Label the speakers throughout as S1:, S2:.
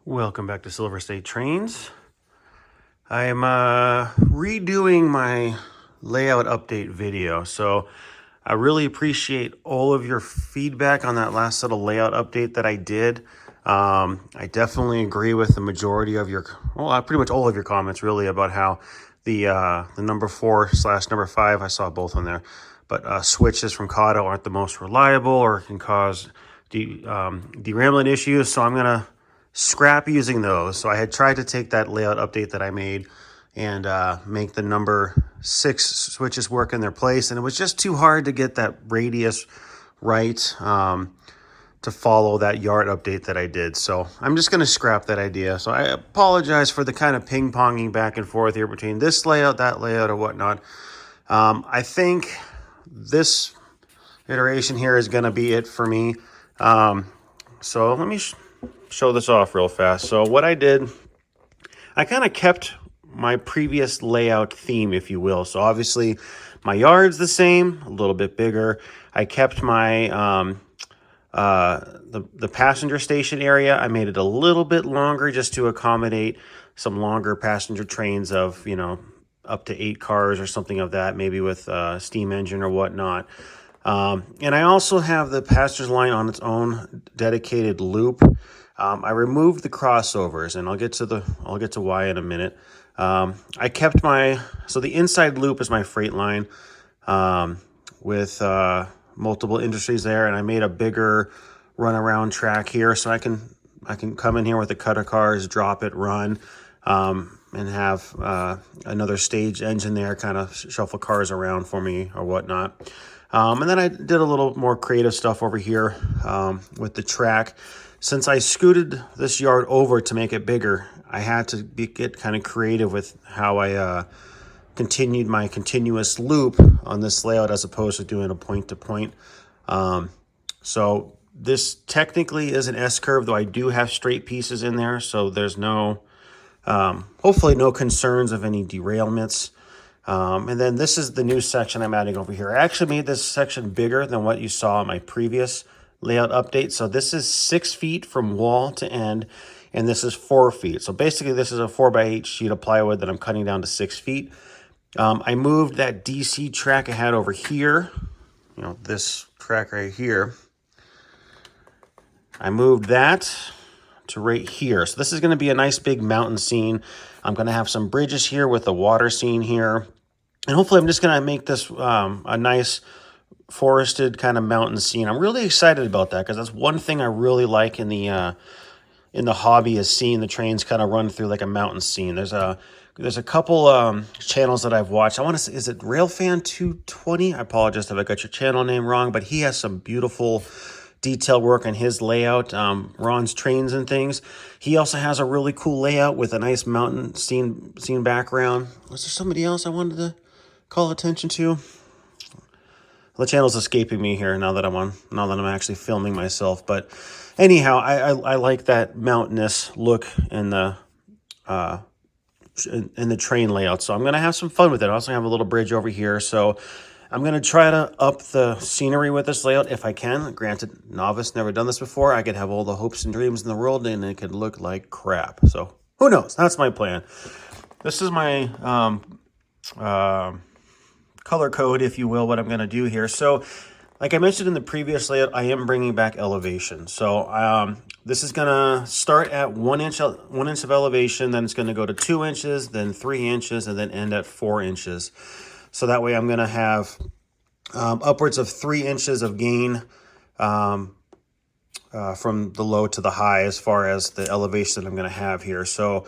S1: Welcome back to Silver State Trains. I am redoing my layout update video, so I really appreciate all of your feedback on that last set of layout update that I did. I definitely agree with the majority of your, well, pretty much all of your comments really about how the number 4/number 5, I saw both on there, but switches from Kato aren't the most reliable or can cause derailment issues, so I'm gonna scrap using those. So I had tried to take that layout update that I made and make the number 6 switches work in their place, and it was just too hard to get that radius right to follow that yard update that I did. So I'm just going to scrap that idea. So I apologize for the kind of ping-ponging back and forth here between this layout, that layout, or whatnot. I think this iteration here is going to be it for me. So let me show this off real fast. So what I did, I kind of kept my previous layout theme, if you will. So obviously my yard's the same, a little bit bigger. I kept my the passenger station area. I made it a little bit longer just to accommodate some longer passenger trains of, you know, up to 8 cars or something of that, maybe with steam engine or whatnot. And I also have the passenger line on its own dedicated loop. I removed the crossovers, and I'll get to why in a minute. I kept so the inside loop is my freight line with multiple industries there, and I made a bigger runaround track here, so I can come in here with the cutter cars, drop it, run, and have another stage engine there, kind of shuffle cars around for me or whatnot. And then I did a little more creative stuff over here with the track. Since I scooted this yard over to make it bigger, I had to get kind of creative with how I continued my continuous loop on this layout as opposed to doing a point-to-point. So this technically is an S-curve, though I do have straight pieces in there, so there's no, hopefully no concerns of any derailments. And then this is the new section I'm adding over here. I actually made this section bigger than what you saw in my previous layout update. So this is 6 feet from wall to end, and this is 4 feet. So basically this is a 4x8 sheet of plywood that I'm cutting down to 6 feet. I moved that DC track I had over here, you know, this track right here. I moved that to right here. So this is going to be a nice big mountain scene. I'm going to have some bridges here with the water scene here. And hopefully I'm just going to make this a nice forested kind of mountain scene. I'm really excited about that because that's one thing I really like in the hobby is seeing the trains kind of run through like a mountain scene. There's a couple channels that I've watched. I want to say, is it Railfan 220? I apologize if I got your channel name wrong, but he has some beautiful detail work on his layout, Ron's Trains and Things. He also has a really cool layout with a nice mountain scene background. Was there somebody else I wanted to call attention to? The channel's escaping me here now that I'm actually filming myself. But anyhow, I like that mountainous look in the train layout. So I'm going to have some fun with it. I also have a little bridge over here. So I'm going to try to up the scenery with this layout if I can. Granted, novice, never done this before. I could have all the hopes and dreams in the world and it could look like crap. So who knows? That's my plan. This is my color code, if you will, what I'm going to do here. So like I mentioned in the previous layout, I am bringing back elevation. So this is going to start at 1 inch of elevation, then it's going to go to 2 inches, then 3 inches, and then end at 4 inches. So that way I'm going to have upwards of 3 inches of gain from the low to the high as far as the elevation that I'm going to have here. So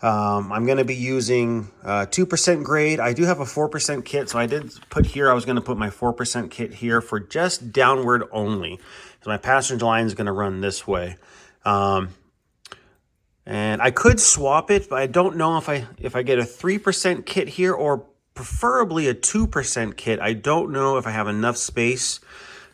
S1: I'm going to be using 2% grade. I do have a 4% kit, so I did put here, I was going to put my 4% kit here for just downward only. So my passenger line is going to run this way. And I could swap it, but I don't know if I get a 3% kit here or preferably a 2% kit. I don't know if I have enough space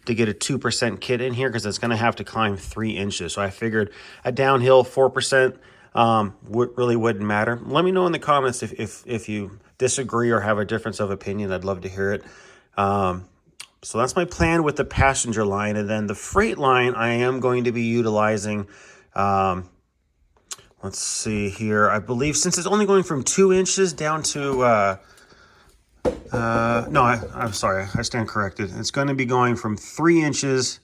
S1: to get a 2% kit in here because it's going to have to climb 3 inches. So I figured a downhill 4% really wouldn't matter. Let me know in the comments if you disagree or have a difference of opinion. I'd love to hear it. So that's my plan with the passenger line. And then the freight line, I am going to be utilizing let's see here. I believe since it's only going from 2 inches down to, no, I'm sorry, I stand corrected. It's going to be going from 3 inches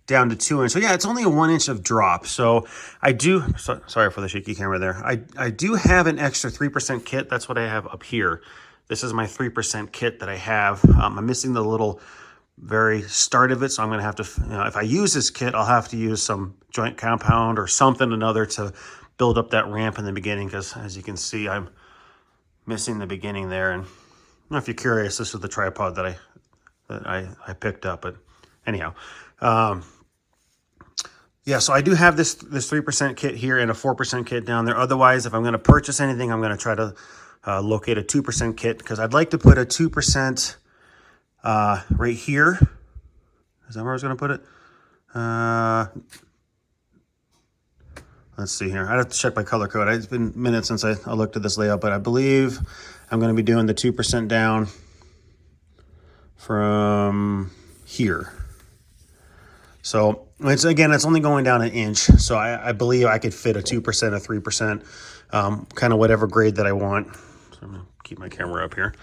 S1: down to 2 inches. So yeah, it's only a 1 inch of drop. So I do, sorry for the shaky camera there. I do have an extra 3% kit. That's what I have up here. This is my 3% kit that I have. I'm missing the little very start of it. So I'm going to have to, if I use this kit, I'll have to use some joint compound or something another to build up that ramp in the beginning. Because as you can see, I'm missing the beginning there. And I don't know if you're curious, this is the tripod that I picked up. But anyhow, yeah, so I do have this 3% kit here and a 4% kit down there. Otherwise, if I'm going to purchase anything, I'm going to try to locate a 2% kit because I'd like to put a 2% right here. Is that where I was going to put it? Let's see here. I'd have to check my color code. It's been minutes since I looked at this layout, but I believe I'm going to be doing the 2% down from here. So it's only going down 1 inch. So I believe I could fit a 2%, a 3%, kind of whatever grade that I want. So I'm gonna keep my camera up here.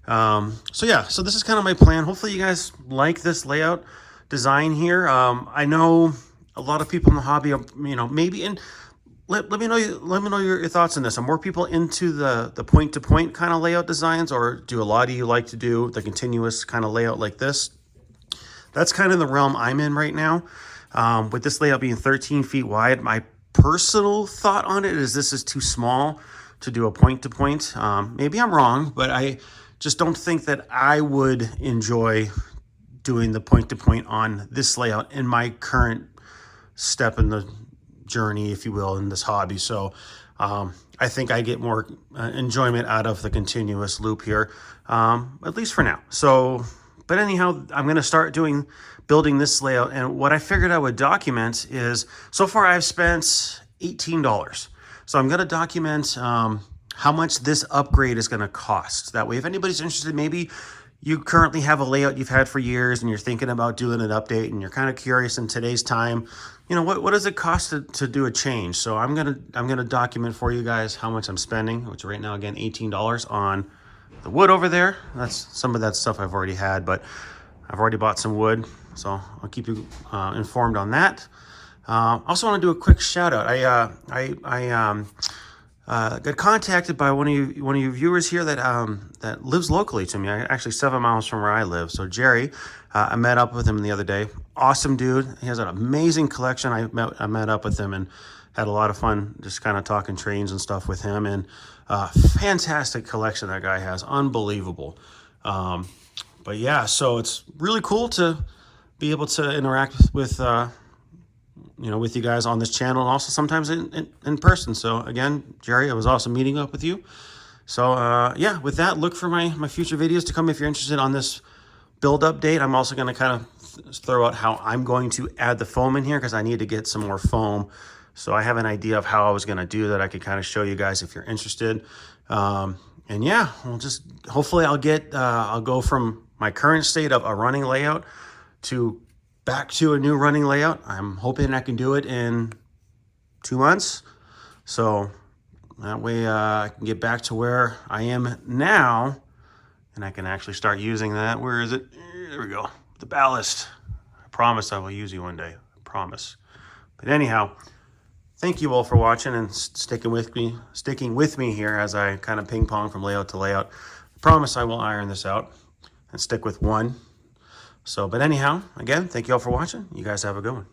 S1: So yeah, so this is kind of my plan. Hopefully you guys like this layout design here. I know a lot of people in the hobby, maybe in, let me know your thoughts on this. Are more people into the point-to-point kind of layout designs, or do a lot of you like to do the continuous kind of layout like this? That's kind of the realm I'm in right now. With this layout being 13 feet wide, my personal thought on it is this is too small to do a point-to-point. Maybe I'm wrong, but I just don't think that I would enjoy doing the point-to-point on this layout in my current step in the journey, if you will, in this hobby. So I think I get more enjoyment out of the continuous loop here, at least for now. So, but anyhow, I'm going to start building this layout. And what I figured I would document is, so far I've spent $18. So I'm going to document how much this upgrade is going to cost. That way, if anybody's interested, maybe you currently have a layout you've had for years and you're thinking about doing an update and you're kind of curious in today's time, what does it cost to do a change? So I'm gonna document for you guys how much I'm spending, which right now, again, $18 on the wood over there. That's some of that stuff I've already had, but I've already bought some wood, so I'll keep you informed on that. Also want to do a quick shout out. I got contacted by one of you viewers here that lives locally to me, actually 7 miles from where I live. So Jerry, I met up with him the other day. Awesome dude. He has an amazing collection. I met up with him and had a lot of fun just kind of talking trains and stuff with him. And fantastic collection that guy has, unbelievable. But yeah, so it's really cool to be able to interact with with you guys on this channel, and also sometimes in person. So again, Jerry, it was awesome meeting up with you. So yeah, with that, look for my future videos to come if you're interested on this build update. I'm also going to kind of throw out how I'm going to add the foam in here, because I need to get some more foam. So I have an idea of how I was going to do that. I could kind of show you guys if you're interested. And yeah, we'll just, hopefully I'll go from my current state of a running layout to back to a new running layout. I'm hoping I can do it in 2 months. So that way I can get back to where I am now, and I can actually start using that. Where is it? There we go. The ballast. I promise I will use you one day. I promise. But anyhow, thank you all for watching and sticking with me here as I kind of ping pong from layout to layout. I promise I will iron this out and stick with one. So, but anyhow, again, thank you all for watching. You guys have a good one.